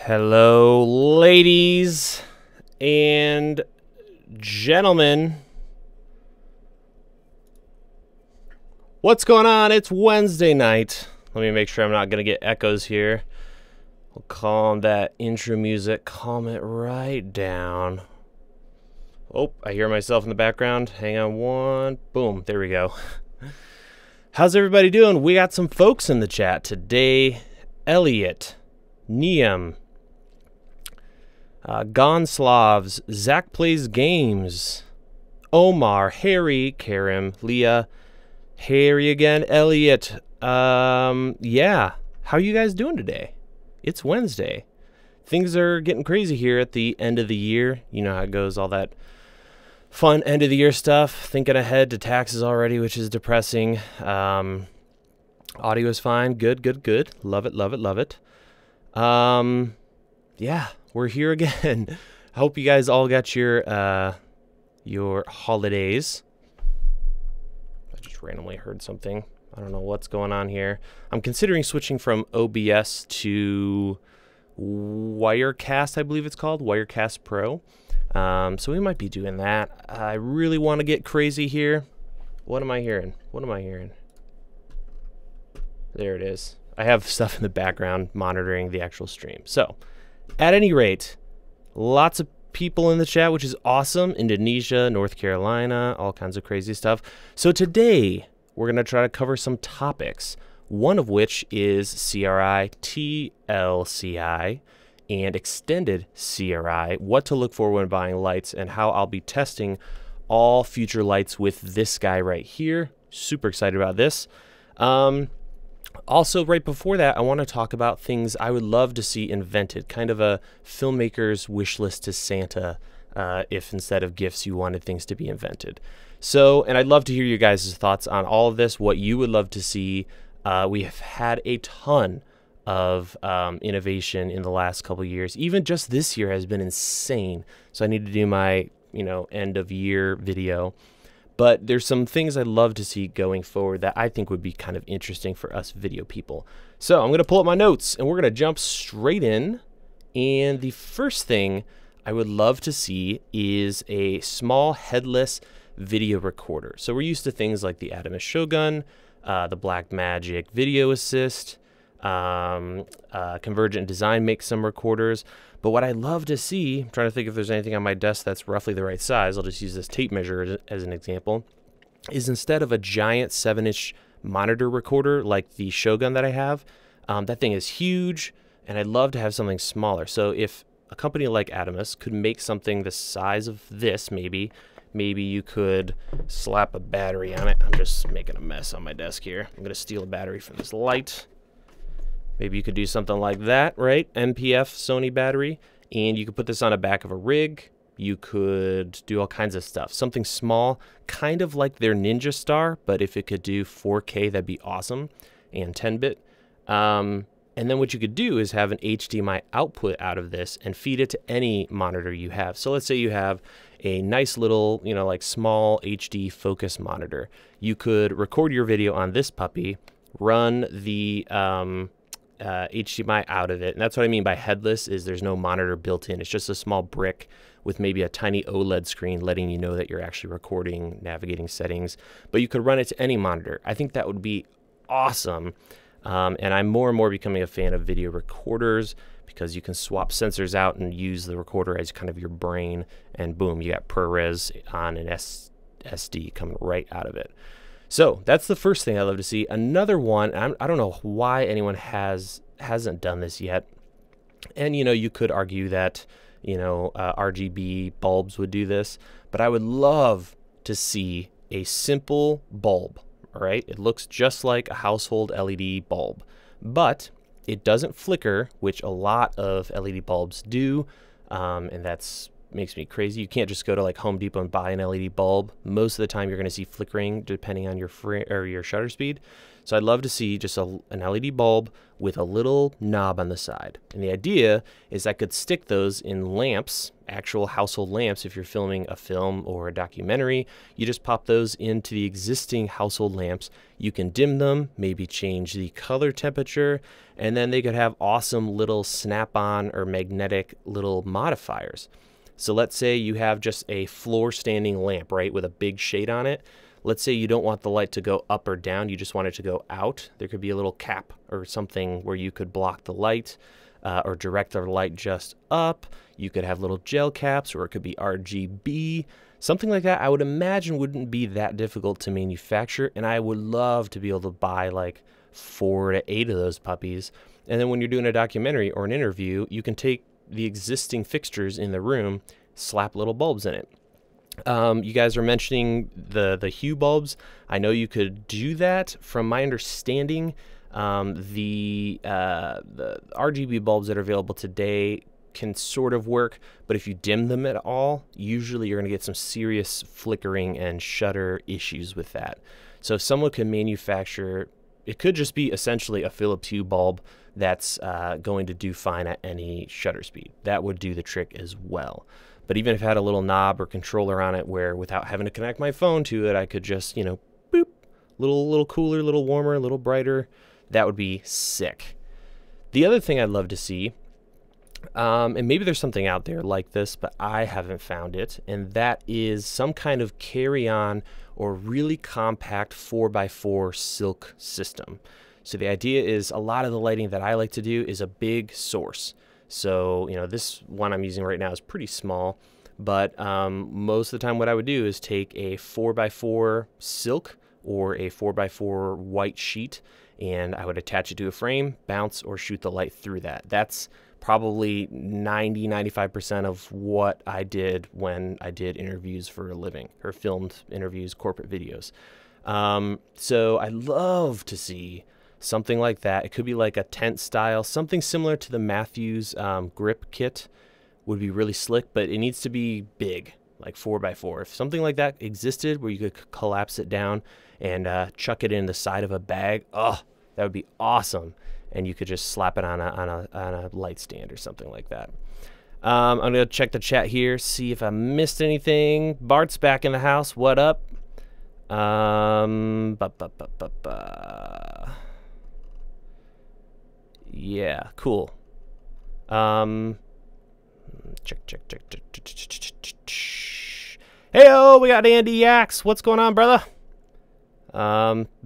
Hello, ladies and gentlemen. What's going on? It's Wednesday night. Let me make sure I'm not going to get echoes here. We'll calm that intro music. Calm it right down. Oh, I hear myself in the background. Hang on one. Boom. There we go. How's everybody doing? We got some folks in the chat today. Elliot, Neum, Gonslavs, Zach Plays Games, Omar, Harry, Karim, Leah, Harry again, Elliot. Yeah, how are you guys doing today? It's Wednesday. Things are getting crazy here at the end of the year. You know how it goes, all that fun end of the year stuff. Thinking ahead to taxes already, which is depressing. Audio is fine. Good, good, good. Love it, love it, love it. Yeah, we're here again. I hope you guys all got your holidays. I just randomly heard something. I don't know what's going on here. I'm considering switching from OBS to Wirecast, I believe it's called, Wirecast Pro. So we might be doing that. I really want to get crazy here. What am I hearing? What am I hearing? There it is. I have stuff in the background monitoring the actual stream. So, at any rate, lots of people in the chat, which is awesome. Indonesia, North Carolina, all kinds of crazy stuff. So today, we're going to try to cover some topics, one of which is CRI, TLCI, and extended CRI, what to look for when buying lights, and how I'll be testing all future lights with this guy right here. Super excited about this. Also, right before that, I want to talk about things I would love to see invented, kind of a filmmaker's wish list to Santa, if instead of gifts you wanted things to be invented. So, and I'd love to hear you guys' thoughts on all of this, what you would love to see. We have had a ton of innovation in the last couple of years. Even just this year has been insane. So I need to do my, end of year video. But there's some things I'd love to see going forward that I think would be kind of interesting for us video people. So I'm going to pull up my notes and we're going to jump straight in. And the first thing I would love to see is a small headless video recorder. So we're used to things like the Adamus Shogun, the Blackmagic Video Assist, Convergent Design makes some recorders. But what I'd love to see, I'm trying to think if there's anything on my desk that's roughly the right size, I'll just use this tape measure as an example, is instead of a giant 7-inch monitor recorder like the Shogun that I have, that thing is huge, and I'd love to have something smaller. So if a company like Adamus could make something the size of this, maybe you could slap a battery on it. I'm just making a mess on my desk here. I'm going to steal a battery from this light. Maybe you could do something like that, right? MPF Sony battery, and you could put this on the back of a rig. You could do all kinds of stuff. Something small, kind of like their Ninja Star, but if it could do 4K, that'd be awesome, and 10-bit. And then what you could do is have an HDMI output out of this and feed it to any monitor you have. So let's say you have a nice little, like small HD focus monitor. You could record your video on this puppy, run the HDMI out of it, and that's what I mean by headless, is there's no monitor built in. It's just a small brick with maybe a tiny OLED screen letting you know that you're actually recording, navigating settings, but you could run it to any monitor. I think that would be awesome, and I'm more and more becoming a fan of video recorders because you can swap sensors out and use the recorder as kind of your brain, and boom, you got ProRes on an SD coming right out of it. So that's the first thing I love to see. Another one, I don't know why anyone hasn't done this yet. And, you could argue that, RGB bulbs would do this. But I would love to see a simple bulb, all right? It looks just like a household LED bulb. But it doesn't flicker, which a lot of LED bulbs do. And that's makes me crazy. You can't just go to like Home Depot and buy an LED bulb. Most of the time you're going to see flickering depending on your your shutter speed. So I'd love to see just an LED bulb with a little knob on the side. And the idea is I could stick those in lamps, actual household lamps. If you're filming a film or a documentary, you just pop those into the existing household lamps. You can dim them, maybe change the color temperature, and then they could have awesome little snap-on or magnetic little modifiers. So let's say you have just a floor standing lamp, right, with a big shade on it. Let's say you don't want the light to go up or down, you just want it to go out. There could be a little cap or something where you could block the light or direct the light just up. You could have little gel caps, or it could be RGB. Something like that I would imagine wouldn't be that difficult to manufacture, and I would love to be able to buy like 4 to 8 of those puppies. And then when you're doing a documentary or an interview, you can take the existing fixtures in the room, slap little bulbs in it. You guys are mentioning the hue bulbs. I know you could do that. From my understanding, the RGB bulbs that are available today can sort of work, but if you dim them at all, usually you're going to get some serious flickering and shutter issues with that. So if someone can manufacture, it could just be essentially a Philips Hue bulb that's going to do fine at any shutter speed. That would do the trick as well. But even if I had a little knob or controller on it where without having to connect my phone to it, I could just, you know, boop, little cooler, little warmer, a little brighter, that would be sick. The other thing I'd love to see, and maybe there's something out there like this, but I haven't found it, and that is some kind of carry-on or really compact 4x4 silk system. So the idea is a lot of the lighting that I like to do is a big source. So, you know, this one I'm using right now is pretty small, but most of the time what I would do is take a 4x4 silk or a 4x4 white sheet, and I would attach it to a frame, bounce, or shoot the light through that. That's probably 90–95% of what I did when I did interviews for a living, or filmed interviews, corporate videos. So I love to see something like that. It could be like a tent style, something similar to the Matthews grip kit would be really slick, but it needs to be big, like 4x4. If something like that existed where you could collapse it down and chuck it in the side of a bag, oh, that would be awesome. And you could just slap it on a light stand or something like that. I'm gonna check the chat here, see if I missed anything. Bart's back in the house. What up? Yeah, cool. Check. Hey, we got Andy Yaks. What's going on, brother?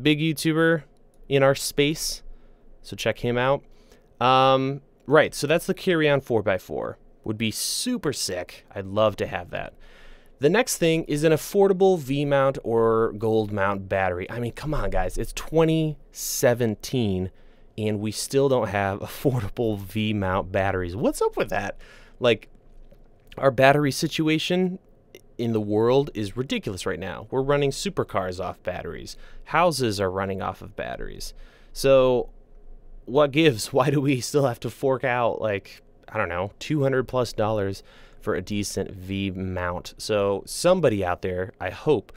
Big YouTuber in our space, so check him out. Right, so that's the carry-on 4x4. Would be super sick. I'd love to have that. The next thing is an affordable V-mount or gold mount battery. I mean, come on, guys. It's 2017, and we still don't have affordable V-mount batteries. What's up with that? Like, our battery situation in the world is ridiculous right now. We're running supercars off batteries. Houses are running off of batteries. So what gives? Why do we still have to fork out, like, I don't know, $200+ for a decent V mount? So somebody out there, I hope,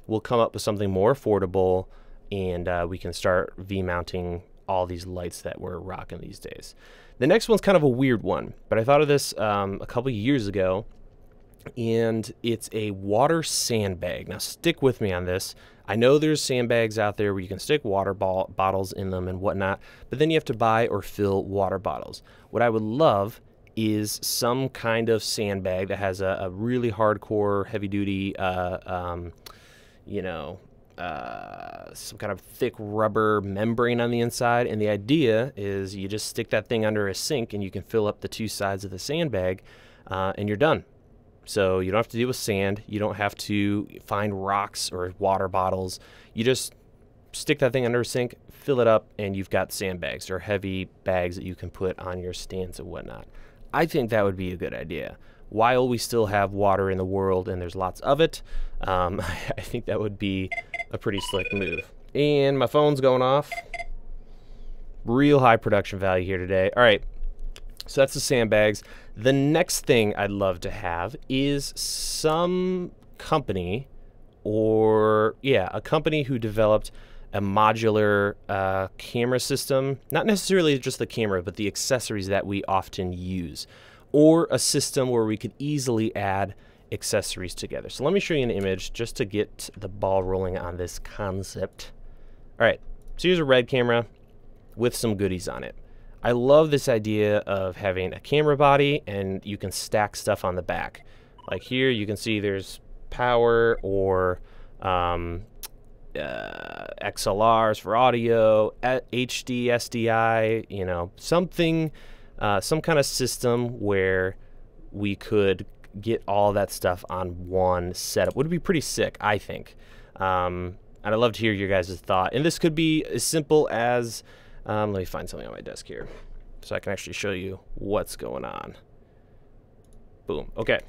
will come up with something more affordable, and we can start V mounting all these lights that we're rocking these days. The next one's kind of a weird one, but I thought of this a couple years ago, and it's a water sandbag. Now stick with me on this. I know there's sandbags out there where you can stick water bottles in them and whatnot, but then you have to buy or fill water bottles. What I would love is some kind of sandbag that has a really hardcore, heavy-duty, some kind of thick rubber membrane on the inside, and the idea is you just stick that thing under a sink and you can fill up the two sides of the sandbag, and you're done. So you don't have to deal with sand. You don't have to find rocks or water bottles. You just stick that thing under a sink, fill it up, and you've got sandbags or heavy bags that you can put on your stands and whatnot. I think that would be a good idea. While we still have water in the world and there's lots of it, I think that would be a pretty slick move. And my phone's going off. Real high production value here today. All right. So that's the sandbags. The next thing I'd love to have is some company, or yeah, a company who developed a modular camera system, not necessarily just the camera, but the accessories that we often use, or a system where we could easily add accessories together. So let me show you an image just to get the ball rolling on this concept. All right, so here's a RED camera with some goodies on it. I love this idea of having a camera body and you can stack stuff on the back. Like here you can see there's power or XLRs for audio, HD, SDI, you know, something, some kind of system where we could get all that stuff on one setup. Would be pretty sick, I think. And I'd love to hear your guys' thought. And this could be as simple as, let me find something on my desk here so I can actually show you what's going on. Boom. Okay.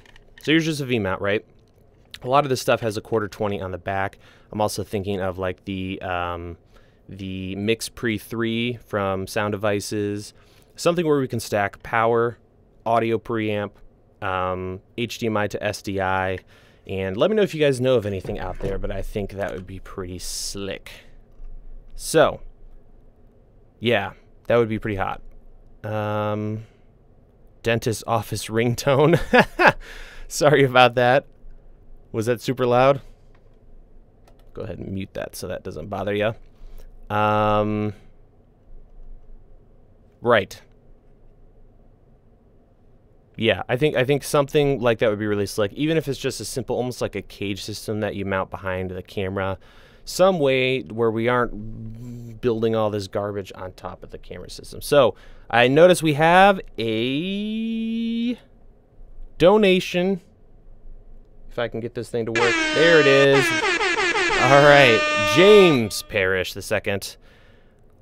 So here's just a V-mount, right? A lot of this stuff has a 1/4-20 on the back. I'm also thinking of like the Mix Pre 3 from Sound Devices, something where we can stack power, audio preamp, HDMI to SDI, and let me know if you guys know of anything out there, but I think that would be pretty slick. So, yeah, that would be pretty hot. Dentist office ringtone. Sorry about that. Was that super loud? Go ahead and mute that so that doesn't bother you. Right. Yeah, I think something like that would be really slick, even if it's just a simple, almost like a cage system that you mount behind the camera. Some way where we aren't building all this garbage on top of the camera system. So I notice we have a donation. If I can get this thing to work. There it is. All right, James Parrish II.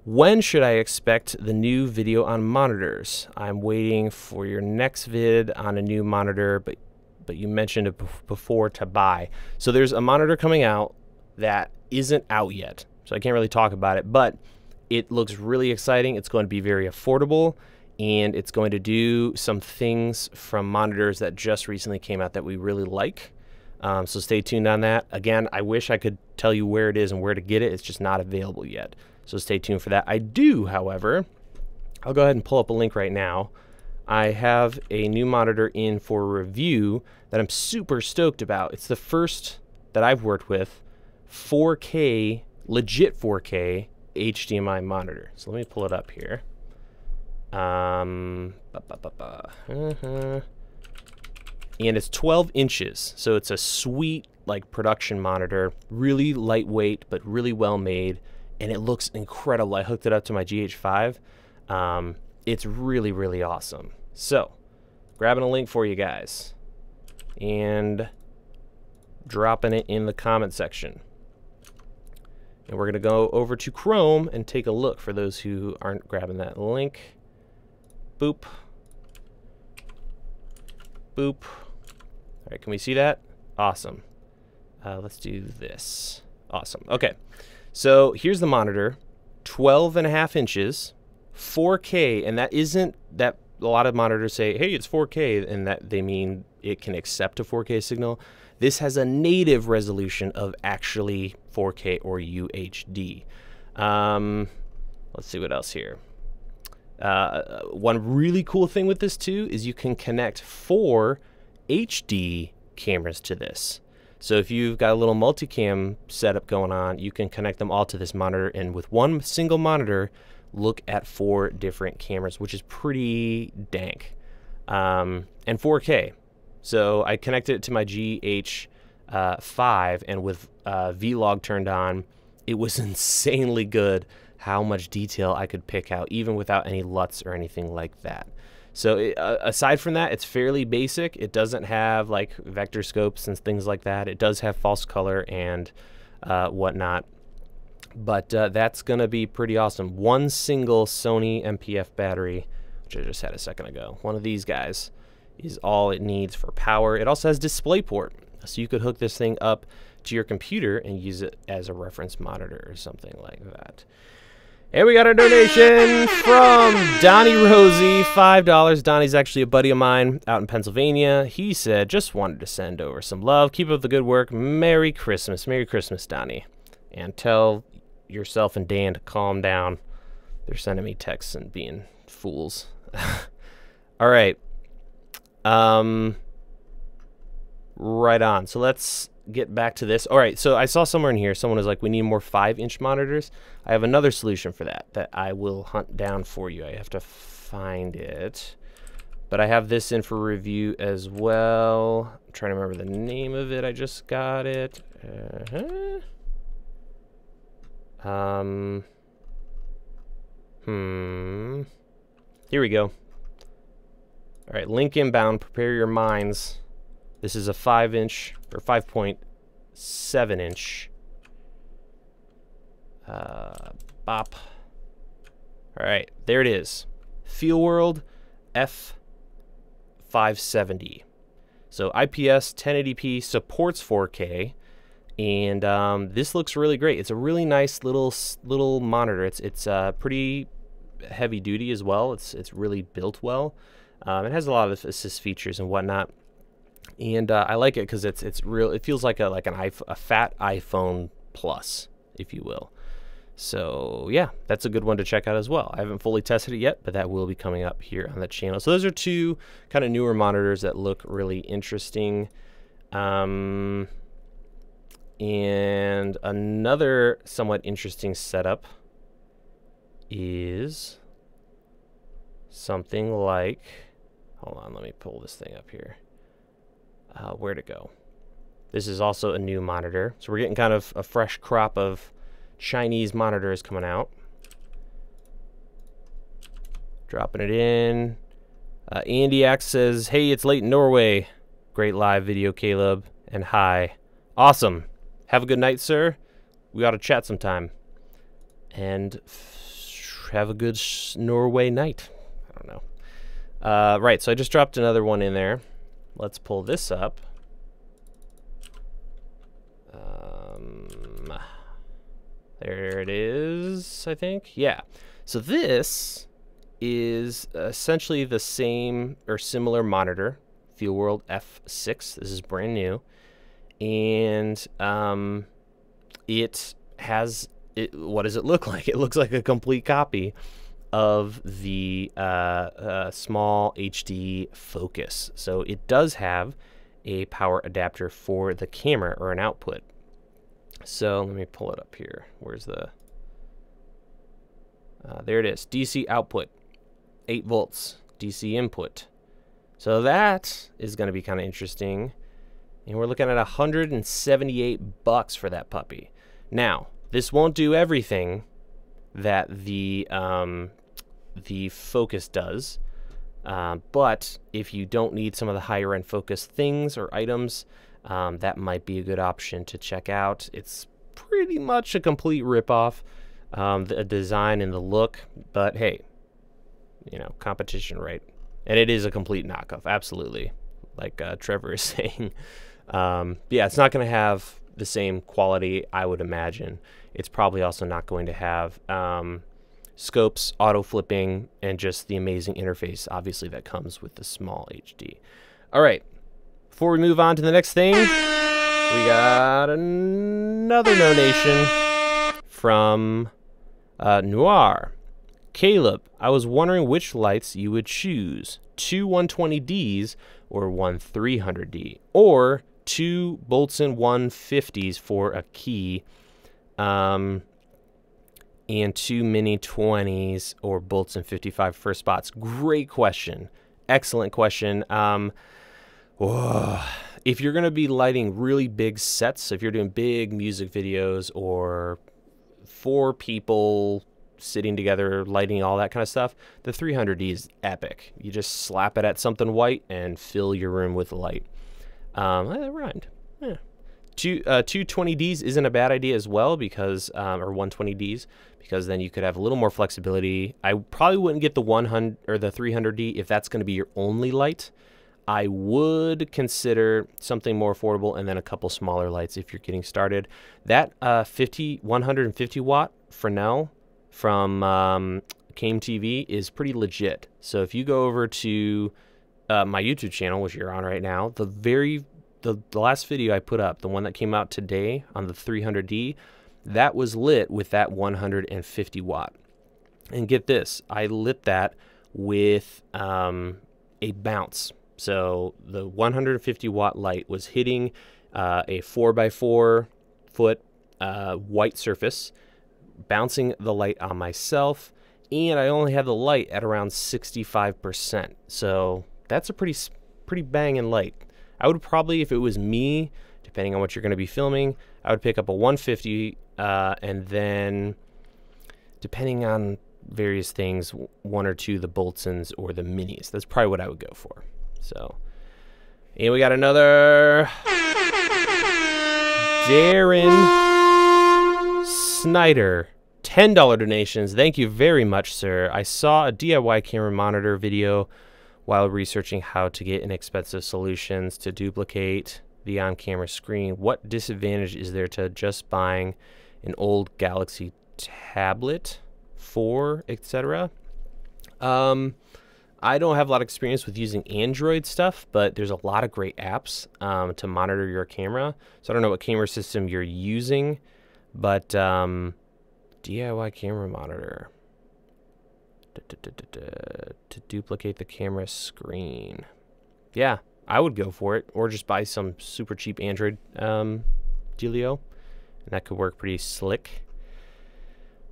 When should I expect the new video on monitors? I'm waiting for your next vid on a new monitor, but you mentioned it before to buy. So there's a monitor coming out that isn't out yet, so I can't really talk about it, but it looks really exciting. It's going to be very affordable, and it's going to do some things from monitors that just recently came out that we really like. So stay tuned on that. Again, I wish I could tell you where it is and where to get it. It's just not available yet. So stay tuned for that. I do, however, I'll go ahead and pull up a link right now. I have a new monitor in for review that I'm super stoked about. It's the first that I've worked with 4K, legit 4K HDMI monitor. So let me pull it up here. And it's 12 inches, so it's a sweet like production monitor, really lightweight but really well made, and it looks incredible. I hooked it up to my GH5. It's really, really awesome. So grabbing a link for you guys and dropping it in the comment section, and we're gonna go over to Chrome and take a look for those who aren't grabbing that link. Boop, boop. All right, can we see that? Awesome. Let's do this. Awesome. Okay, so here's the monitor, 12.5 inches, 4K, and that isn't that a lot of monitors say, hey, it's 4K, and that they mean it can accept a 4K signal. This has a native resolution of actually 4K or UHD. Let's see what else here. One really cool thing with this too is you can connect 4 HD cameras to this. So if you've got a little multicam setup going on, you can connect them all to this monitor, and with one single monitor, look at 4 different cameras, which is pretty dank. And 4K. So I connected it to my GH5, and with Vlog turned on, it was insanely good how much detail I could pick out, even without any LUTs or anything like that. So aside from that, it's fairly basic. It doesn't have like vector scopes and things like that. It does have false color and whatnot. But that's going to be pretty awesome. One single Sony MPF battery, which I just had a second ago. One of these guys is all it needs for power. It also has DisplayPort, so you could hook this thing up to your computer and use it as a reference monitor or something like that. And we got a donation from Donnie Rosie, $5. Donnie's actually a buddy of mine out in Pennsylvania. He said, just wanted to send over some love. Keep up the good work. Merry Christmas. Merry Christmas, Donnie. And tell yourself and Dan to calm down. They're sending me texts and being fools. All right. Right on. So let's get back to this. All right, so I saw somewhere in here, someone was like, we need more 5-inch monitors. I have another solution for that I will hunt down for you. I have to find it. But I have this in for review as well. I'm trying to remember the name of it. I just got it. Here we go. All right, link inbound. Prepare your minds. This is a 5-inch or 5.7-inch bop. All right, there it is. FeelWorld F570. So IPS 1080p, supports 4K, and this looks really great. It's a really nice little monitor. It's pretty heavy duty as well. It's really built well. It has a lot of assist features and whatnot. And I like it because it's real. It feels like a fat iPhone Plus, if you will. So yeah, that's a good one to check out as well. I haven't fully tested it yet, but that will be coming up here on the channel. So those are two kind of newer monitors that look really interesting. And another somewhat interesting setup is something like, hold on, let me pull this thing up here. Where to go? This is also a new monitor. So we're getting kind of a fresh crop of Chinese monitors coming out. Dropping it in. Andy X says, hey, it's late in Norway. Great live video, Caleb. And hi. Awesome. Have a good night, sir. We ought to chat sometime. And have a good Norway night. I don't know. Right, so I just dropped another one in there. Let's pull this up. There it is, I think. Yeah. So this is essentially the same or similar monitor, FeelWorld F6. This is brand new. And it has, what does it look like? It looks like a complete copy of the small HD focus. So it does have a power adapter for the camera or an output. So let me pull it up here. Where's the, there it is, DC output, 8 volts, DC input. So that is going to be kind of interesting. And we're looking at $178 for that puppy. Now, this won't do everything that the Focus does, but if you don't need some of the higher end Focus things or items, that might be a good option to check out. It's pretty much a complete ripoff, the design and the look, but hey, you know, competition, right? And it is a complete knockoff, absolutely, like Trevor is saying. Yeah, it's not going to have the same quality, I would imagine. It's probably also not going to have scopes, auto flipping, and just the amazing interface, obviously, that comes with the small HD. All right, before we move on to the next thing, we got another donation from Noir. Caleb, I was wondering which lights you would choose, 2 120Ds or one 300D, or 2 Boltzmann 150s for a key, and 2 Mini 20s or Boltzmann 55 for spots. Great question. Excellent question. If you're going to be lighting really big sets, if you're doing big music videos or 4 people sitting together, lighting, all that kind of stuff, the 300D is epic. You just slap it at something white and fill your room with light. That rhymed. Yeah. 220Ds isn't a bad idea as well, because or 120Ds, because then you could have a little more flexibility. I probably wouldn't get the 100 or the 300D if that's going to be your only light. I would consider something more affordable and then a couple smaller lights if you're getting started. That 150 watt Fresnel from Came TV is pretty legit. So if you go over to my YouTube channel, which you're on right now, the last video I put up, the one that came out today on the 300D, that was lit with that 150 watt. And get this, I lit that with a bounce. So the 150 watt light was hitting a 4x4 foot white surface, bouncing the light on myself, and I only had the light at around 65%. So that's a pretty banging light. I would probably, if it was me, depending on what you're going to be filming, I would pick up a 150 and then, depending on various things, one or two the Boltzens or the Minis. That's probably what I would go for. So, and we got another Darren Snyder, $10 donations. Thank you very much, sir. I saw a DIY camera monitor video while researching how to get inexpensive solutions to duplicate the on-camera screen. What disadvantage is there to just buying an old Galaxy tablet for, etc.? I don't have a lot of experience with using Android stuff, but there's a lot of great apps to monitor your camera. So I don't know what camera system you're using, but DIY camera monitor to duplicate the camera screen. Yeah, I would go for it, or just buy some super cheap Android dealio, and that could work pretty slick.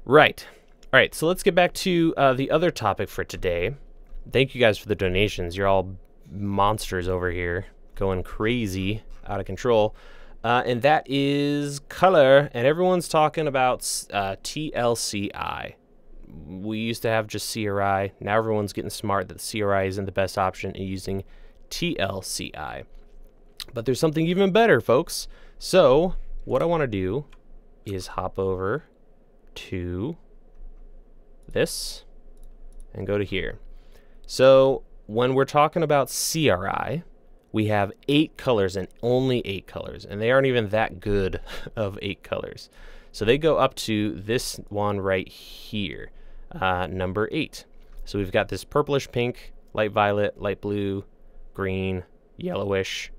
Right. All right, so let's get back to the other topic for today. Thank you guys for the donations. You're all monsters over here, going crazy, out of control. And that is color, and everyone's talking about TLCI. We used to have just CRI. Now everyone's getting smart that the CRI isn't the best option and using TLCI. But there's something even better, folks. So what I want to do is hop over to this and go to here. So when we're talking about CRI, we have 8 colors and only 8 colors, and they aren't even that good of 8 colors. So they go up to this one right here, number 8. So we've got this purplish pink, light violet, light blue, green, yellowish,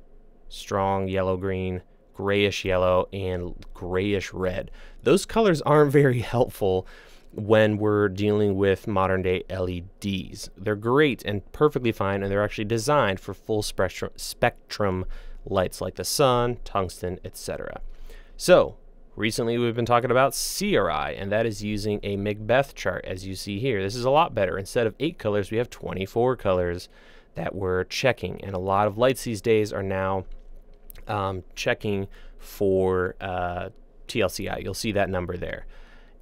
strong yellow green, grayish yellow, and grayish red. Those colors aren't very helpful when we're dealing with modern day LEDs. They're great and perfectly fine, and they're actually designed for full spectrum lights like the sun, tungsten, etc. So recently we've been talking about CRI, and that is using a Macbeth chart, as you see here. This is a lot better. Instead of 8 colors, we have 24 colors that we're checking, and a lot of lights these days are now checking for TLCI. You'll see that number there.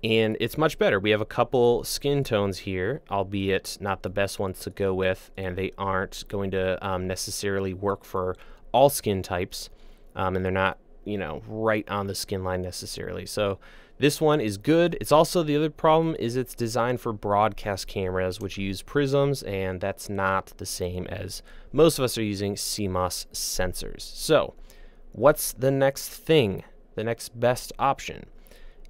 And it's much better. We have a couple skin tones here, albeit not the best ones to go with, and they aren't going to necessarily work for all skin types, and they're not, you know, right on the skin line necessarily. So this one is good. It's also, the other problem is it's designed for broadcast cameras, which use prisms, and that's not the same as most of us are using CMOS sensors. So what's the next thing, the next best option?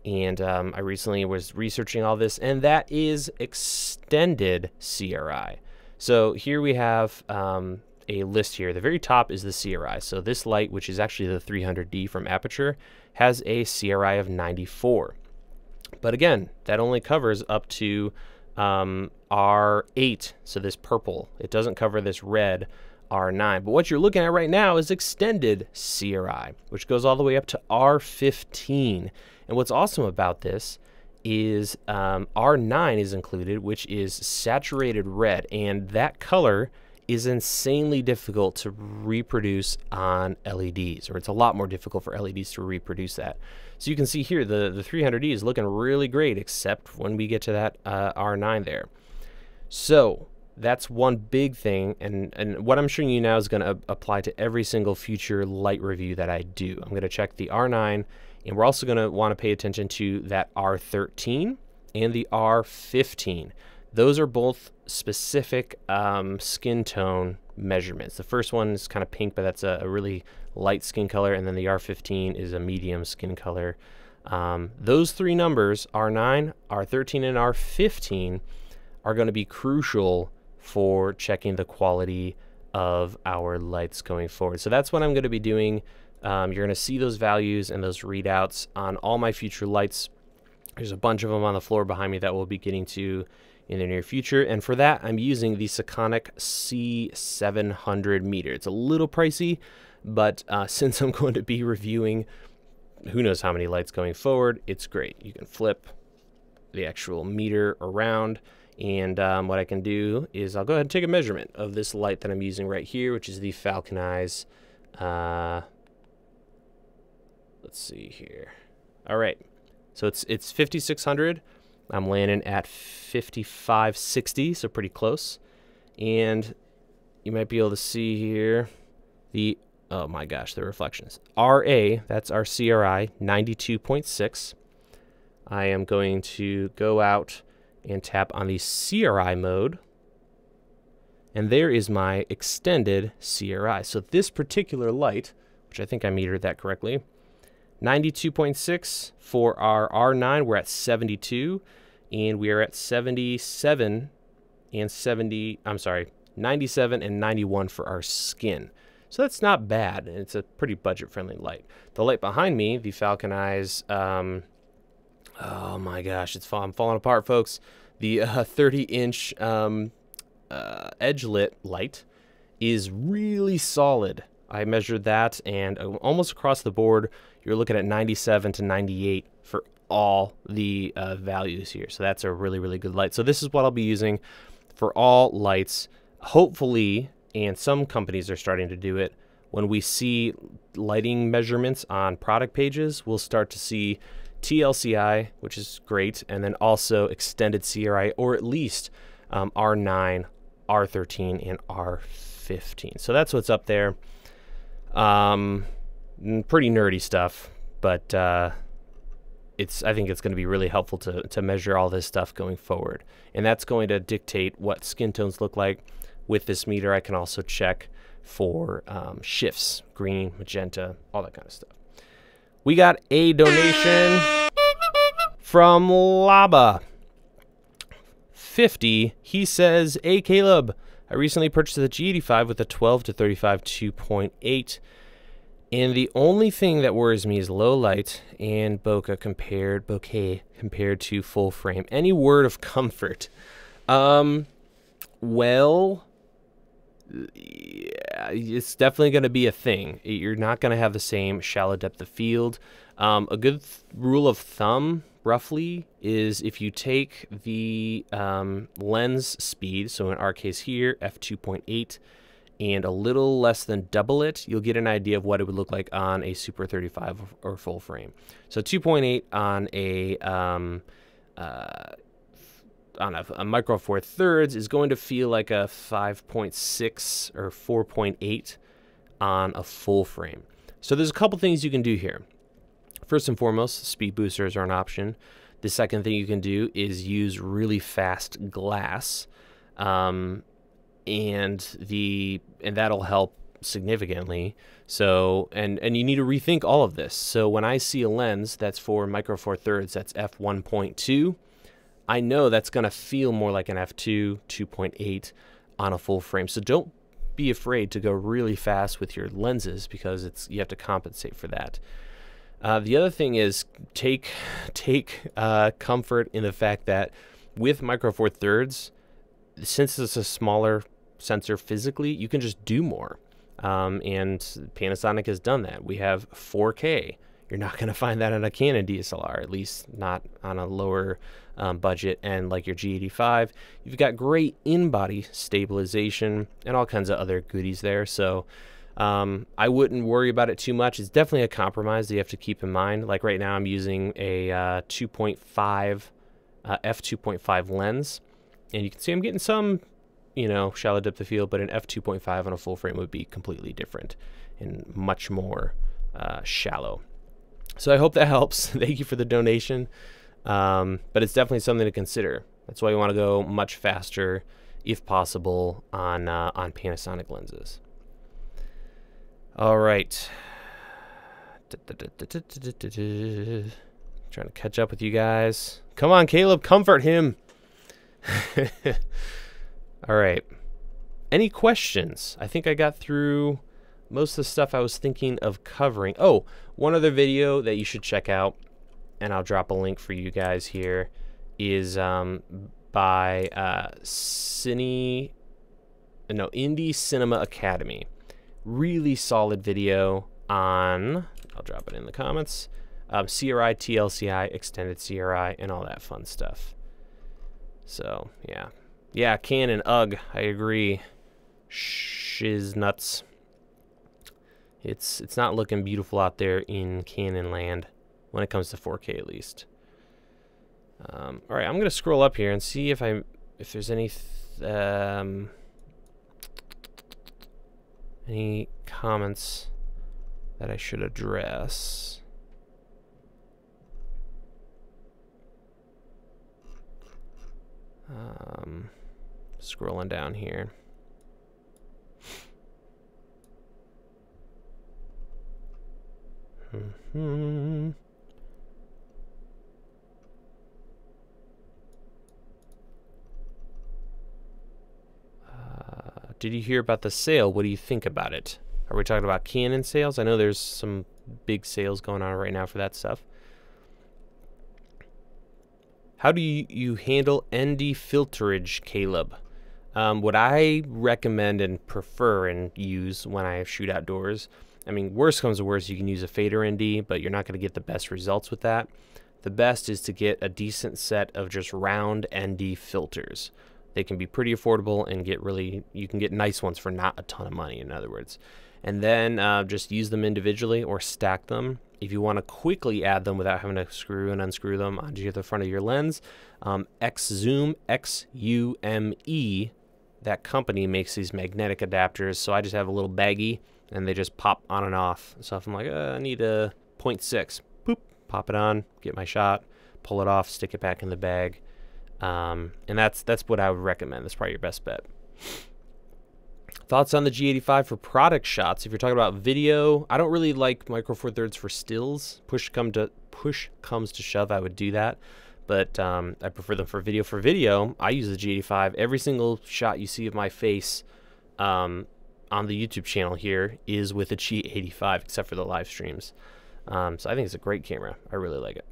And I recently was researching all this, and that is extended CRI. So here we have a list here. The very top is the CRI. So this light, which is actually the 300D from Aperture, has a CRI of 94. But again, that only covers up to R8, so this purple. It doesn't cover this red R9. But what you're looking at right now is extended CRI, which goes all the way up to R15. And what's awesome about this is R9 is included, which is saturated red, and that color is insanely difficult to reproduce on LEDs, or it's a lot more difficult for LEDs to reproduce that. So you can see here the 300D is looking really great, except when we get to that R9 there. So that's one big thing, and what I'm showing you now is going to apply to every single future light review that I do. I'm going to check the R9, and we're also going to want to pay attention to that R13 and the R15. Those are both specific skin tone measurements. The first one is kind of pink, but that's a really light skin color, and then the R15 is a medium skin color. Those three numbers, R9, R13, and R15, are going to be crucial for checking the quality of our lights going forward. So that's what I'm going to be doing. You're going to see those values and those readouts on all my future lights. There's a bunch of them on the floor behind me that we'll be getting to in the near future. And for that, I'm using the Sekonic C700 meter. It's a little pricey, but since I'm going to be reviewing who knows how many lights going forward, it's great. You can flip the actual meter around, and what I can do is I'll go ahead and take a measurement of this light that I'm using right here, which is the Falcon Eyes. Let's see here. All right, so it's 5600. I'm landing at 5560, so pretty close. And you might be able to see here the, oh my gosh, the reflections. RA, that's our CRI, 92.6. I am going to go out and tap on the CRI mode. And there is my extended CRI. So this particular light, which I think I metered that correctly, 92.6 for our R9, we're at 72. And we are at 77 and 70, I'm sorry, 97 and 91 for our skin. So that's not bad, and it's a pretty budget-friendly light. The light behind me, the Falcon Eyes, oh my gosh, I'm falling apart, folks. The 30-inch edge-lit light is really solid. I measured that, and almost across the board, you're looking at 97 to 98 for all the values here. So that's a really, really good light. So this is what I'll be using for all lights. Hopefully, and some companies are starting to do it, when we see lighting measurements on product pages, we'll start to see TLCI, which is great, and then also extended CRI, or at least R9, R13, and R15. So that's what's up there. Pretty nerdy stuff, but I think it's going to be really helpful to measure all this stuff going forward. And that's going to dictate what skin tones look like. With this meter, I can also check for shifts, green, magenta, all that kind of stuff. We got a donation from Laba 50. He says, "Hey Caleb, I recently purchased a G85 with a 12 to 35 2.8. And the only thing that worries me is low light and bokeh compared to full frame. Any word of comfort?" Well, yeah, it's definitely going to be a thing. You're not going to have the same shallow depth of field. A good rule of thumb, roughly, is if you take the lens speed, so in our case here, f2.8, and a little less than double it, you'll get an idea of what it would look like on a Super 35 or full frame. So 2.8 on a Micro Four Thirds is going to feel like a 5.6 or 4.8 on a full frame. So there's a couple things you can do here. First and foremost, speed boosters are an option. The second thing you can do is use really fast glass. And that'll help significantly. So, and you need to rethink all of this. So when I see a lens that's for Micro Four Thirds, that's f1.2, I know that's going to feel more like an f2, 2.8 on a full frame. So don't be afraid to go really fast with your lenses, because you have to compensate for that. The other thing is take comfort in the fact that with Micro Four Thirds, since it's a smaller sensor physically, you can just do more. And Panasonic has done that. We have 4K. You're not going to find that on a Canon DSLR, at least not on a lower budget. And like your G85, you've got great in-body stabilization and all kinds of other goodies there. So I wouldn't worry about it too much. It's definitely a compromise that you have to keep in mind. Like right now, I'm using a 2.5 f2.5 lens. And you can see I'm getting some, shallow depth of field, but an f2.5 on a full frame would be completely different and much more shallow. So I hope that helps. Thank you for the donation. But it's definitely something to consider. That's why you want to go much faster, if possible, on Panasonic lenses. All right. Trying to catch up with you guys. Come on, Caleb, comfort him. All right. Any questions? I think I got through most of the stuff I was thinking of covering. Oh, one other video that you should check out, and I'll drop a link for you guys here, is by Indie Cinema Academy. Really solid video on, I'll drop it in the comments, CRI, TLCI, extended CRI, and all that fun stuff. So, yeah. Yeah, Canon, ugh, I agree. Shiz nuts. It's not looking beautiful out there in Canon land when it comes to 4K at least. All right, I'm gonna scroll up here and see if there's any comments that I should address. Scrolling down here. Did you hear about the sale? What do you think about it? Are we talking about Canon sales? I know there's some big sales going on right now for that stuff. How do you handle ND filterage, Caleb? What I recommend and prefer and use when I shoot outdoors, I mean, worst comes to worst, you can use a fader ND, but you're not going to get the best results with that. The best is to get a decent set of just round ND filters. They can be pretty affordable and you can get nice ones for not a ton of money, in other words. And then just use them individually or stack them. If you want to quickly add them without having to screw and unscrew them onto the front of your lens, X-Zoom, X-U-M-E, that company makes these magnetic adapters. So I just have a little baggie, and they just pop on and off. So if I'm like, I need a 0.6, boop, pop it on, get my shot, pull it off, stick it back in the bag. And that's what I would recommend. That's probably your best bet. Thoughts on the G85 for product shots? If you're talking about video, I don't really like Micro Four Thirds for stills. Push comes to shove, I would do that. But I prefer them for video. For video, I use the G85. Every single shot you see of my face on the YouTube channel here is with a G85, except for the live streams. So I think it's a great camera. I really like it.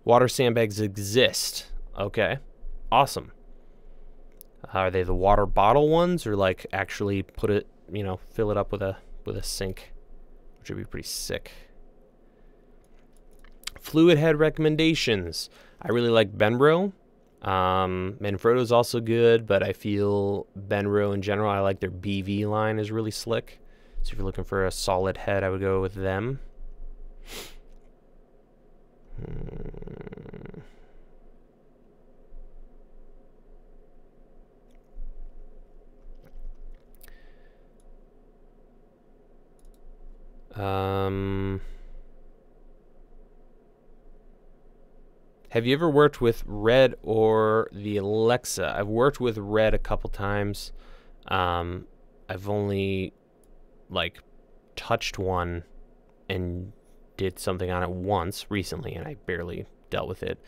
Water sandbags exist. Okay, awesome. Are they the water bottle ones, or like actually put it, you know, fill it up with a sink, which would be pretty sick. Fluid head recommendations. I really like Benro. Manfrotto's also good, but I feel Benro in general, I like their BV line is really slick. So if you're looking for a solid head, I would go with them. Have you ever worked with Red or the Alexa? I've worked with Red a couple times. I've only like touched one and did something on it once recently, and I barely dealt with it.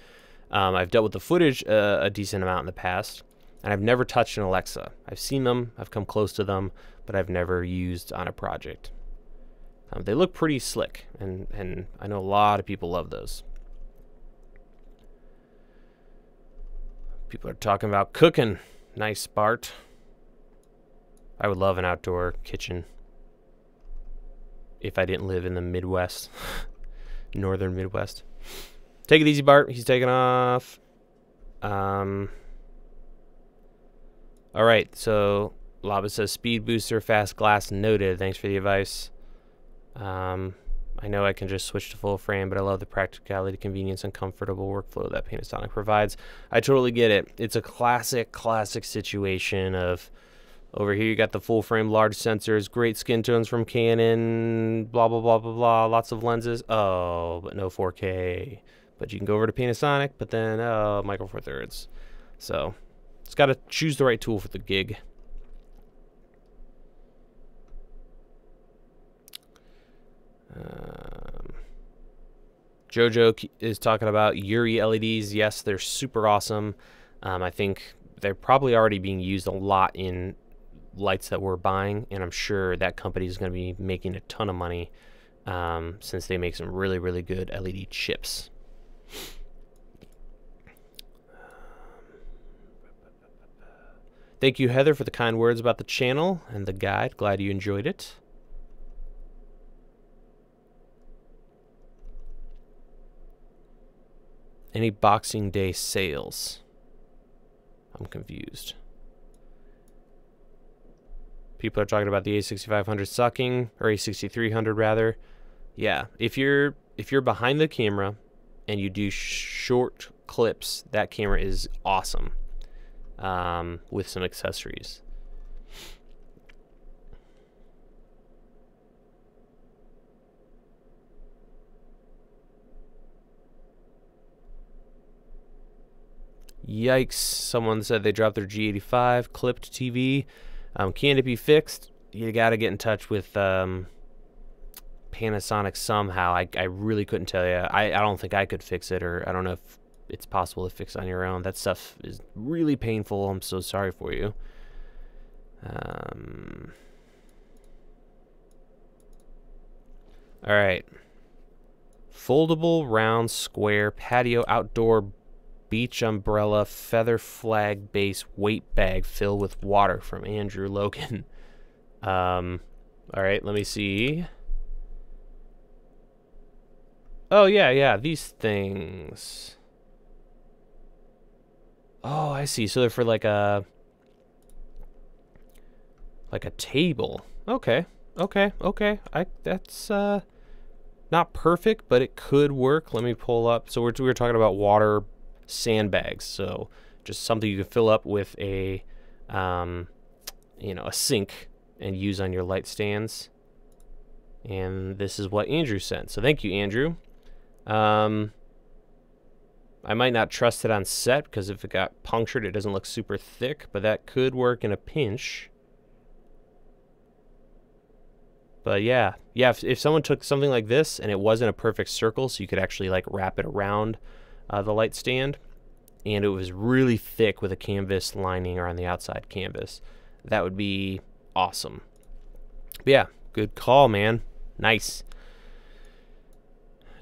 I've dealt with the footage a decent amount in the past, and I've never touched an Alexa. I've seen them, I've come close to them, but I've never used on a project. They look pretty slick, and I know a lot of people love those. People are talking about cooking. Nice, Bart. I would love an outdoor kitchen if I didn't live in the Midwest, northern Midwest. Take it easy, Bart. He's taking off. All right, so Lava says speed booster, fast glass noted. Thanks for the advice. I know I can just switch to full frame, but I love the practicality, convenience, and comfortable workflow that Panasonic provides. I totally get it. It's a classic situation of, over here you got the full frame, large sensors, great skin tones from Canon, blah, blah, blah, blah, blah, lots of lenses. Oh, but no 4K. But you can go over to Panasonic, but then, Micro Four Thirds. So, it's got to choose the right tool for the gig. Jojo is talking about Yuri LEDs. Yes, they're super awesome. I think they're probably already being used a lot in lights that we're buying, and I'm sure that company is going to be making a ton of money since they make some really, really good LED chips. Thank you, Heather, for the kind words about the channel and the guide. Glad you enjoyed it. Any Boxing Day sales? I'm confused. People are talking about the A6500 sucking, or A6300 rather. Yeah, if you're behind the camera and you do short clips, that camera is awesome with some accessories. Yikes, someone said they dropped their G85 clipped TV. Can it be fixed? You gotta get in touch with Panasonic somehow. I really couldn't tell you. I don't think I could fix it, or I don't know if it's possible to fix on your own. That stuff is really painful. I'm so sorry for you. Alright. Foldable, round, square, patio, outdoor, beach umbrella, feather flag base, weight bag filled with water from Andrew Logan. Alright, let me see. Oh, yeah, these things. Oh, I see. So they're for like a table. Okay. That's not perfect, but it could work. Let me pull up. So we were talking about water sandbags. So just something you can fill up with a a sink and use on your light stands. And this is what Andrew sent. So thank you, Andrew. I might not trust it on set because if it got punctured, it doesn't look super thick, but that could work in a pinch. But yeah, if someone took something like this and it wasn't a perfect circle, so you could actually like wrap it around the light stand, and it was really thick with a canvas lining or on the outside canvas, that would be awesome. But yeah, good call, man. Nice.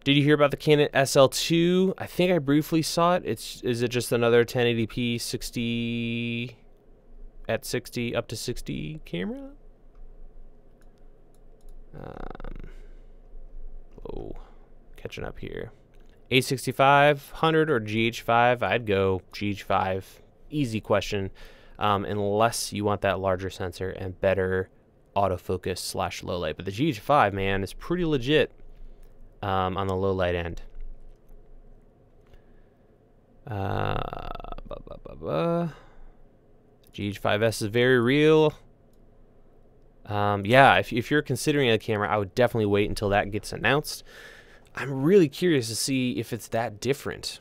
Did you hear about the Canon SL2? I think I briefly saw it. Is it just another 1080p 60 at 60 up to 60 camera? Oh, catching up here. A6500 or GH5? I'd go GH5. Easy question. Unless you want that larger sensor and better autofocus / low light. But the GH5, man, is pretty legit on the low light end. GH5S is very real. Yeah, if you're considering a camera, I would definitely wait until that gets announced. I'm really curious to see if it's that different.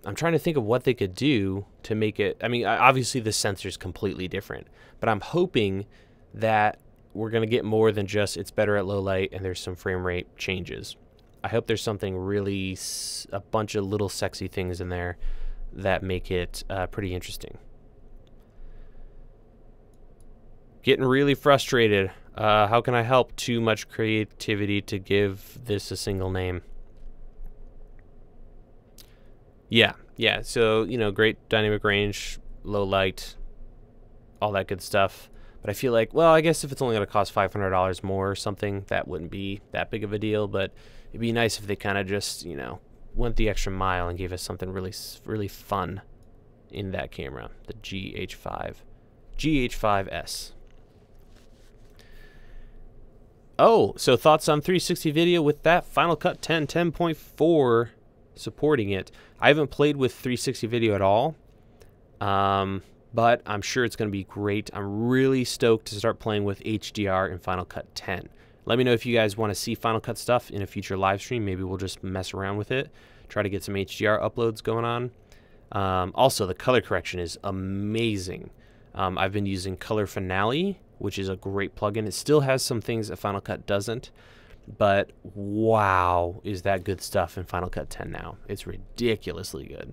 I'm trying to think of what they could do to make it. I mean, obviously the sensor's completely different, but I'm hoping that we're going to get more than just it's better at low light and there's some frame rate changes. I hope there's something really, a bunch of little sexy things in there that make it pretty interesting. Getting really frustrated. How can I help? Too much creativity to give this a single name. Yeah. So, great dynamic range, low light, all that good stuff. But I feel like, well, I guess if it's only going to cost $500 more or something, that wouldn't be that big of a deal. But it'd be nice if they kind of just, went the extra mile and gave us something really, really fun in that camera, the GH5S. Oh, so thoughts on 360 video with that Final Cut 10 10.4 supporting it. I haven't played with 360 video at all, but I'm sure it's going to be great. I'm really stoked to start playing with HDR in Final Cut 10. Let me know if you guys want to see Final Cut stuff in a future live stream. Maybe we'll just mess around with it, try to get some HDR uploads going on. Also, the color correction is amazing. I've been using Color Finale, which is a great plugin. It still has some things that Final Cut doesn't, But wow, is that good stuff in Final Cut 10 now. It's ridiculously good.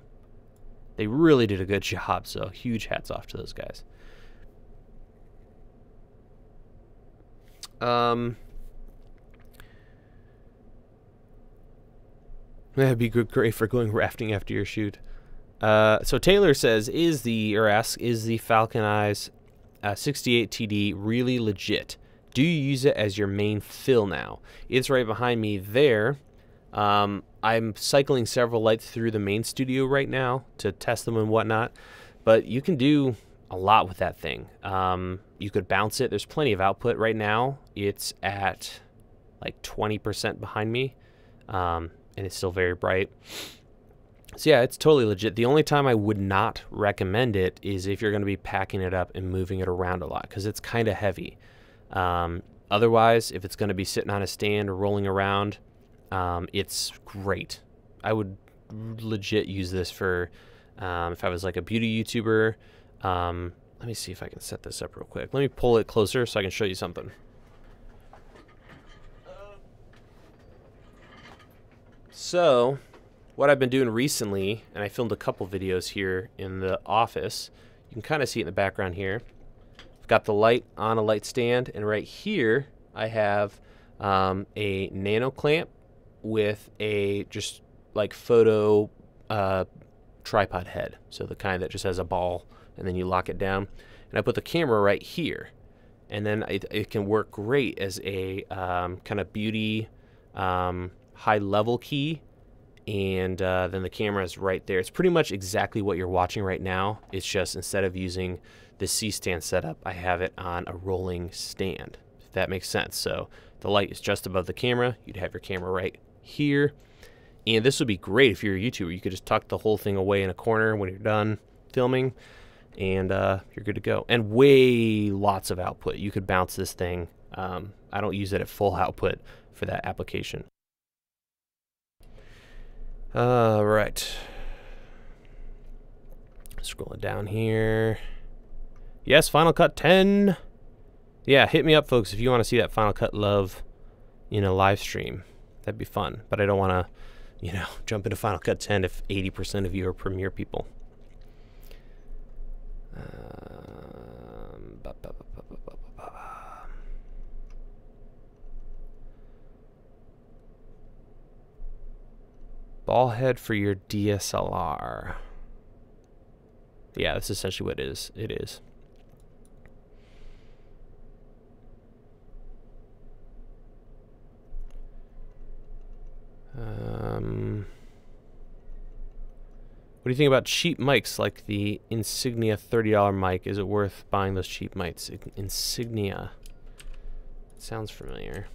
They really did a good job, so huge hats off to those guys. That'd be great for going rafting after your shoot. So Taylor says, asks, is the Falcon Eyes 68 TD really legit? Do you use it as your main fill now? It's right behind me there. I'm cycling several lights through the main studio right now to test them and whatnot, but you can do a lot with that thing. You could bounce it. There's plenty of output right now. It's at like 20% behind me, and it's still very bright. So yeah, it's totally legit. The only time I would not recommend it is if you're going to be packing it up and moving it around a lot, because it's kind of heavy. Otherwise, if it's going to be sitting on a stand or rolling around, it's great. I would legit use this for if I was like a beauty YouTuber. Let me see if I can set this up real quick. Let me pull it closer so I can show you something. So what I've been doing recently, and I filmed a couple videos here in the office, you can kind of see it in the background here. I've got the light on a light stand, and right here I have a nano clamp with a just like photo tripod head, so the kind that just has a ball and then you lock it down. And I put the camera right here, and then it can work great as a kind of beauty high level key, and then the camera is right there. It's pretty much exactly what you're watching right now. It's just instead of using the C-stand setup, I have it on a rolling stand, if that makes sense. So the light is just above the camera. You'd have your camera right here, and this would be great if you're a YouTuber. You could just tuck the whole thing away in a corner when you're done filming, and you're good to go. And lots of output. You could bounce this thing. I don't use it at full output for that application. Right. Scrolling down here. Yes, Final Cut 10. Yeah, hit me up, folks, if you want to see that Final Cut love, live stream. That'd be fun. But I don't want to, jump into Final Cut 10 if 80% of you are Premiere people. Ball head for your DSLR. Yeah, that's essentially what it is. It is. What do you think about cheap mics like the Insignia $30 mic? Is it worth buying those cheap mics? Insignia. Sounds familiar.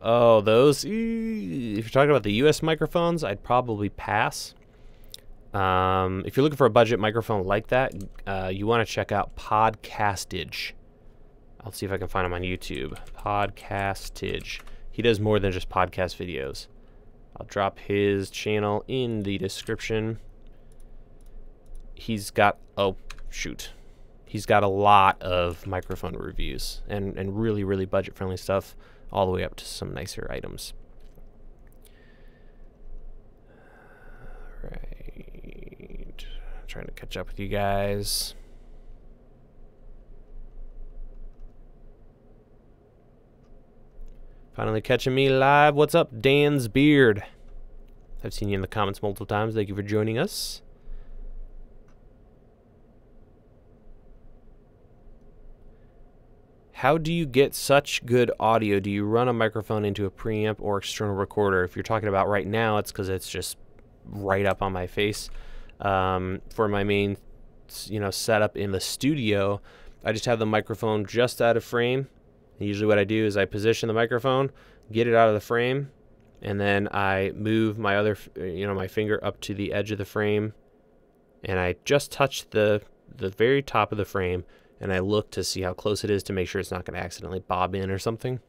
Oh, those. If you're talking about the US microphones, I'd probably pass. If you're looking for a budget microphone like that, you want to check out Podcastage. I'll see if I can find him on YouTube. Podcastage. He does more than just podcast videos. I'll drop his channel in the description. He's got, oh, shoot. He's got a lot of microphone reviews and really, really budget-friendly stuff, all the way up to some nicer items. Right. Trying to catch up with you guys. Finally catching me live. What's up, Dan's Beard? I've seen you in the comments multiple times. Thank you for joining us. How do you get such good audio? Do you run a microphone into a preamp or external recorder? If you're talking about right now, it's because it's just right up on my face. For my main, setup in the studio, I just have the microphone just out of frame. Usually what I do is I position the microphone, get it out of the frame, and then I move my other, my finger up to the edge of the frame, and I just touch the very top of the frame, and I look to see how close it is to make sure it's not going to accidentally bob in or something.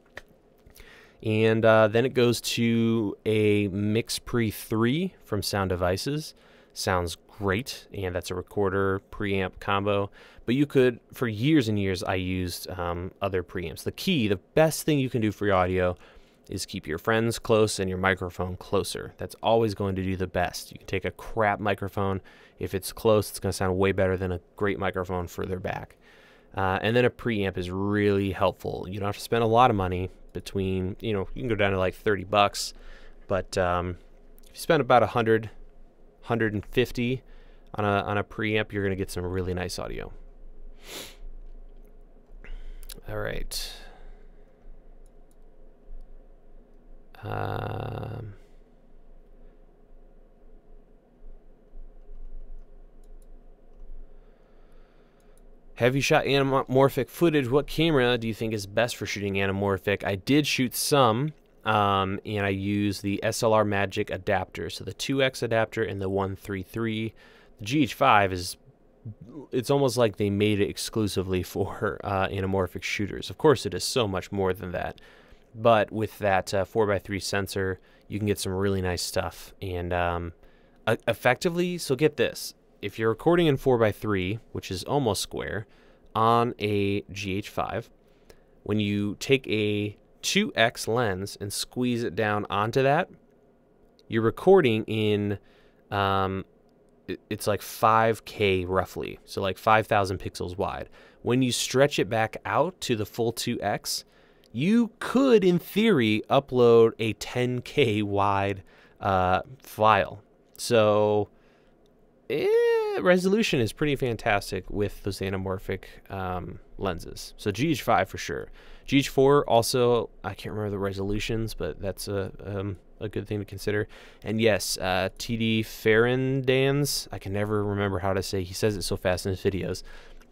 And then it goes to a MixPre 3 from Sound Devices. sounds great, and that's a recorder preamp combo. But you could, for years and years, I used other preamps. The best thing you can do for your audio is keep your friends close and your microphone closer. That's always going to do the best. You can take a crap microphone. If it's close, it's going to sound way better than a great microphone further back. And then a preamp is really helpful. You don't have to spend a lot of money between, you can go down to like $30, but if you spend about 150 on a preamp, you're going to get some really nice audio. All right. Have you shot anamorphic footage? What camera do you think is best for shooting anamorphic? I did shoot some, and I use the SLR Magic adapter. So the 2X adapter and the 133. The GH5 it's almost like they made it exclusively for anamorphic shooters. Of course, it is so much more than that. But with that 4x3 sensor, you can get some really nice stuff. And effectively, so get this. If you're recording in 4x3, which is almost square, on a GH5, when you take a 2X lens and squeeze it down onto that, you're recording in, it's like 5K roughly, so like 5,000 pixels wide. When you stretch it back out to the full 2X, you could, in theory, upload a 10K wide file. So resolution is pretty fantastic with those anamorphic lenses. So GH5 for sure. GH4 also, I can't remember the resolutions, but that's a good thing to consider. And yes, TD Ferrandans, I can never remember how to say, he says it so fast in his videos.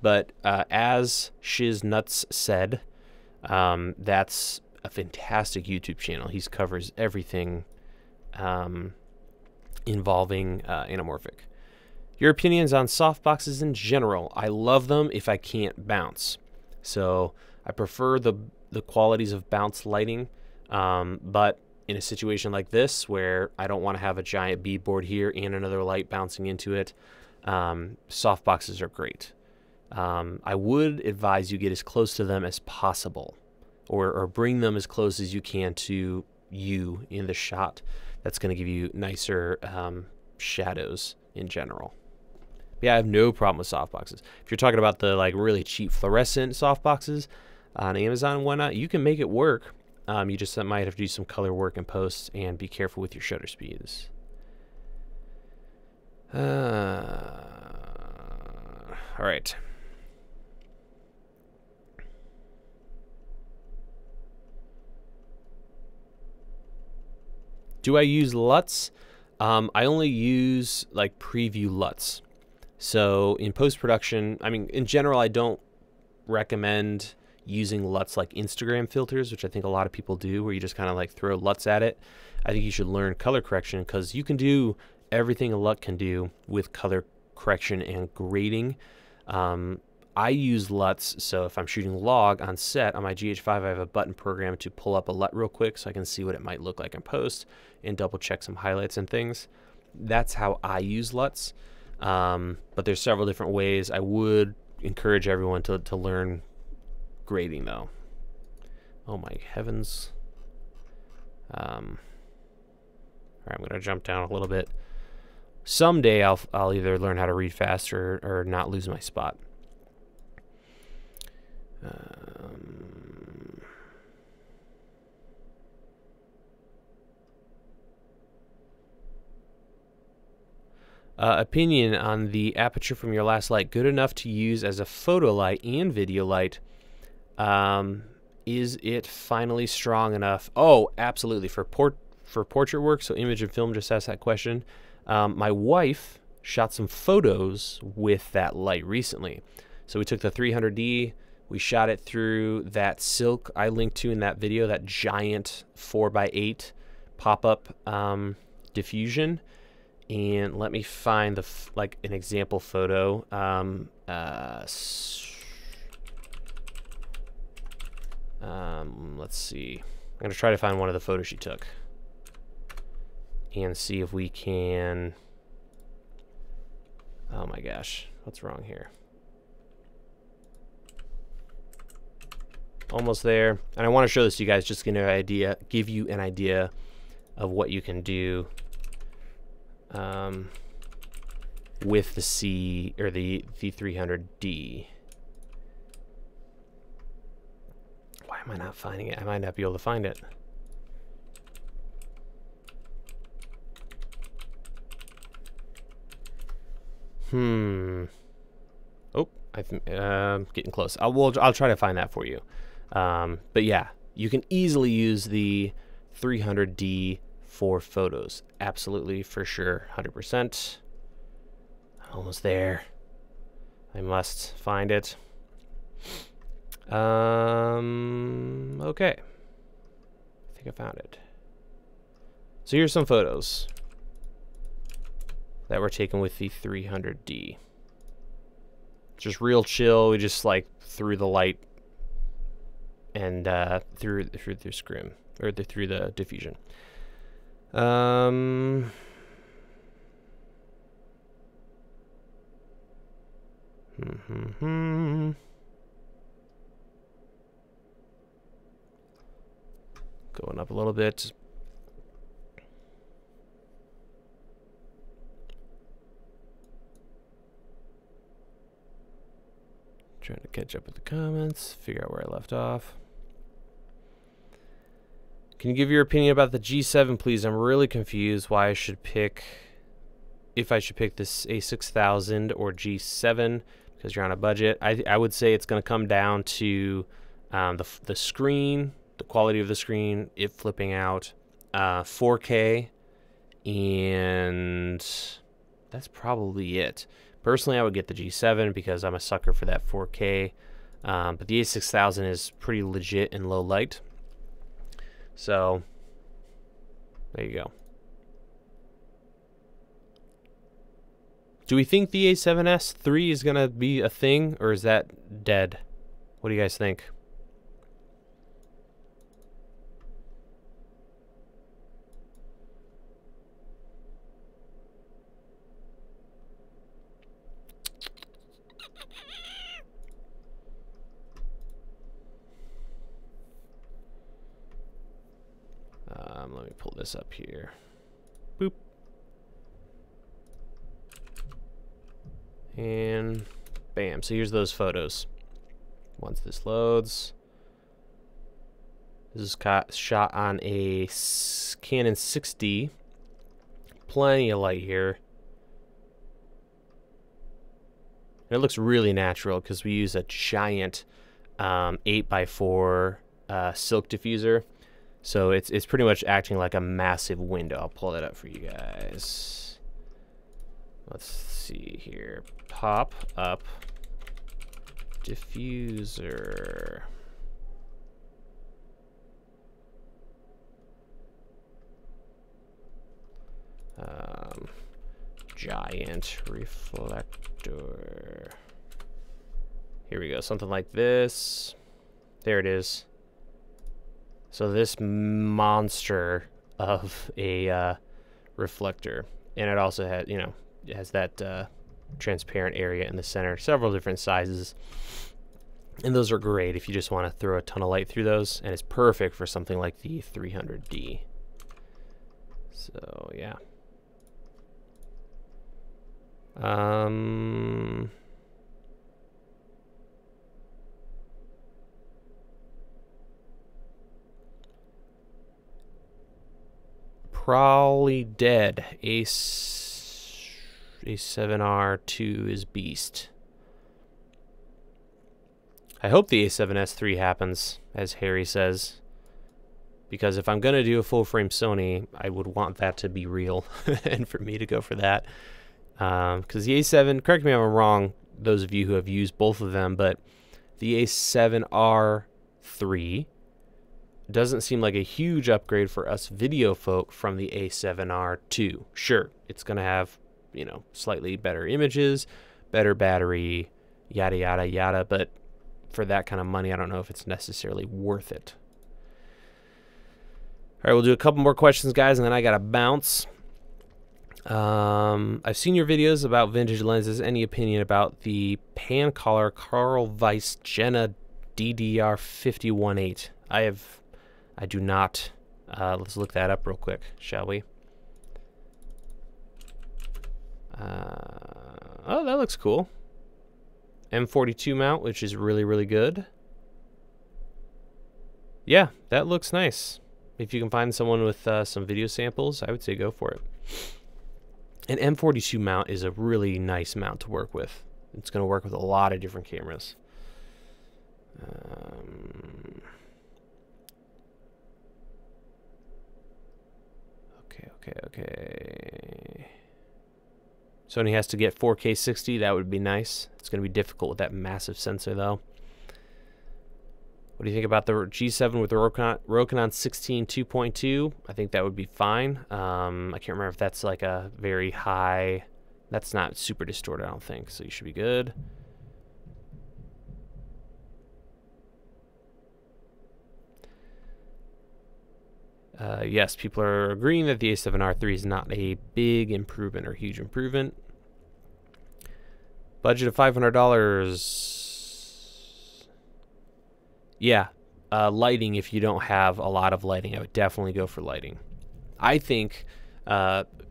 But as Shiznuts said, that's a fantastic YouTube channel. He covers everything involving anamorphic. Your opinions on softboxes in general. I love them if I can't bounce. So I prefer the qualities of bounce lighting, but in a situation like this where I don't want to have a giant beadboard here and another light bouncing into it, softboxes are great. I would advise you get as close to them as possible, or bring them as close as you can to you in the shot. That's going to give you nicer shadows in general. Yeah, I have no problem with softboxes. If you're talking about the like really cheap fluorescent softboxes on Amazon and whatnot, you can make it work. You just might have to do some color work in post and be careful with your shutter speeds. All right. Do I use LUTs? I only use like preview LUTs. So in post-production, I mean, in general, I don't recommend using LUTs like Instagram filters, which I think a lot of people do, where you just kind of like throw LUTs at it. I think you should learn color correction, because you can do everything a LUT can do with color correction and grading. I use LUTs, so if I'm shooting log on set on my GH5, I have a button program to pull up a LUT real quick so I can see what it might look like in post and double check some highlights and things. That's how I use LUTs. But there's several different ways. I would encourage everyone to learn grading though. Oh my heavens. All right, I'm gonna jump down a little bit. Someday I'll either learn how to read fast or not lose my spot. Opinion on the aperture from your last light. Good enough to use as a photo light and video light. Is it finally strong enough? Oh, absolutely. For portrait work, so Image and Film just asked that question. My wife shot some photos with that light recently. So we took the 300D, we shot it through that silk I linked to in that video, that giant 4x8 pop-up diffusion. And let me find like an example photo. Let's see. I'm gonna try to find one of the photos she took and see if we can Oh my gosh, what's wrong here? Almost there. And I want to show this to you guys just to give you an idea of what you can do with the C or the 300D. Why am I not finding it? I might not be able to find it. Oh, I think getting close. I'll try to find that for you. But yeah, you can easily use the 300D for photos. Absolutely, for sure, 100%. Almost there. I must find it. Okay. I think I found it. So here's some photos that were taken with the 300D. Just real chill. We just like threw the light and through the scrim or through the diffusion. Going up a little bit. Trying to catch up with the comments, figure out where I left off. Can you give your opinion about the G7, please? I'm really confused why I should pick, if I should pick this A6000 or G7, because you're on a budget. I would say it's going to come down to the screen, the quality of the screen, it flipping out, 4K, and that's probably it. Personally, I would get the G7 because I'm a sucker for that 4K, but the A6000 is pretty legit in low light. So, there you go. Do we think the A7S III is going to be a thing, or is that dead? What do you guys think? Let me pull this up here. Boop. And bam. So here's those photos. Once this loads. This is shot on a Canon 6D. Plenty of light here. And it looks really natural because we use a giant 8x4 silk diffuser. So it's pretty much acting like a massive window. I'll pull that up for you guys. Let's see here. Pop up diffuser. Giant reflector. Here we go. Something like this. There it is. So this monster of a reflector, and it also has, you know, it has that transparent area in the center, several different sizes, and those are great if you just want to throw a ton of light through those, and it's perfect for something like the 300D. So yeah. Probably dead. A7R2 is beast. I hope the A7S III happens, as Harry says, because if I'm gonna do a full frame Sony, I would want that to be real, and for me to go for that. Because the A7, correct me if I'm wrong, those of you who have used both of them, but the A7R III doesn't seem like a huge upgrade for us video folk from the A7R2. Sure, it's going to have, you know, slightly better images, better battery, yada, yada, yada, but for that kind of money, I don't know if it's necessarily worth it. All right, we'll do a couple more questions, guys, and then I got to bounce. I've seen your videos about vintage lenses. Any opinion about the pan-collar Carl Zeiss Jenna DDR51.8? I do not. Let's look that up real quick, shall we? Oh, that looks cool. M42 mount, which is really, really good. Yeah, that looks nice. If you can find someone with some video samples, I would say go for it. An M42 mount is a really nice mount to work with. It's going to work with a lot of different cameras. Okay. Sony has to get 4K 60. That would be nice. It's going to be difficult with that massive sensor, though. What do you think about the G7 with the Rokinon 16 2.2? I think that would be fine. I can't remember if that's like a very high. That's not super distorted, I don't think. So you should be good. Yes, people are agreeing that the A7R III is not a big improvement or huge improvement. Budget of $500. Yeah, lighting, if you don't have a lot of lighting, I would definitely go for lighting. I think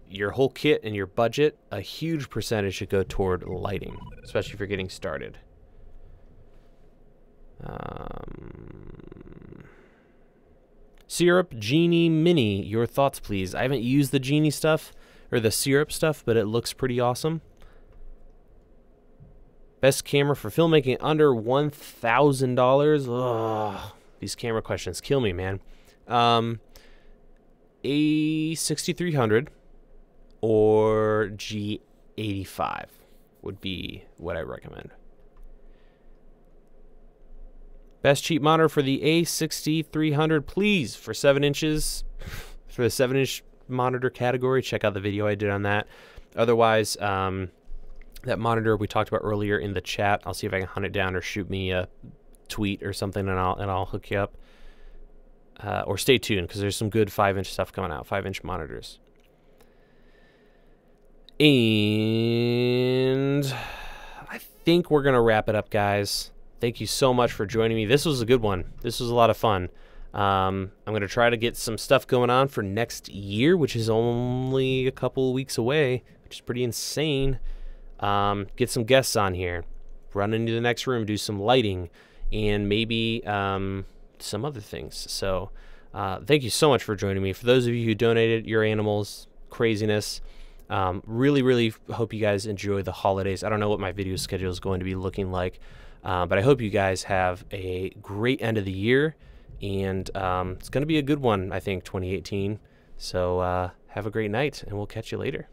your whole kit and your budget, a huge percentage should go toward lighting, especially if you're getting started. Syrup Genie Mini, your thoughts, please. I haven't used the Genie stuff, or the Syrup stuff, but it looks pretty awesome. Best camera for filmmaking under $1,000. Ugh, these camera questions kill me, man. A6300 or G85 would be what I recommend. Best cheap monitor for the A6300, please, for 7 inches. For the 7-inch monitor category, check out the video I did on that. Otherwise, that monitor we talked about earlier in the chat, I'll see if I can hunt it down or shoot me a tweet or something, and I'll hook you up. Or stay tuned, because there's some good 5-inch stuff coming out, 5-inch monitors. And I think we're going to wrap it up, guys. Thank you so much for joining me. This was a good one. This was a lot of fun. I'm going to try to get some stuff going on for next year, which is only a couple of weeks away, which is pretty insane. Get some guests on here, run into the next room, do some lighting, and maybe some other things. So thank you so much for joining me. For those of you who donated your animals, craziness, really hope you guys enjoy the holidays. I don't know what my video schedule is going to be looking like, but I hope you guys have a great end of the year, and it's going to be a good one, I think, 2018. So have a great night, and we'll catch you later.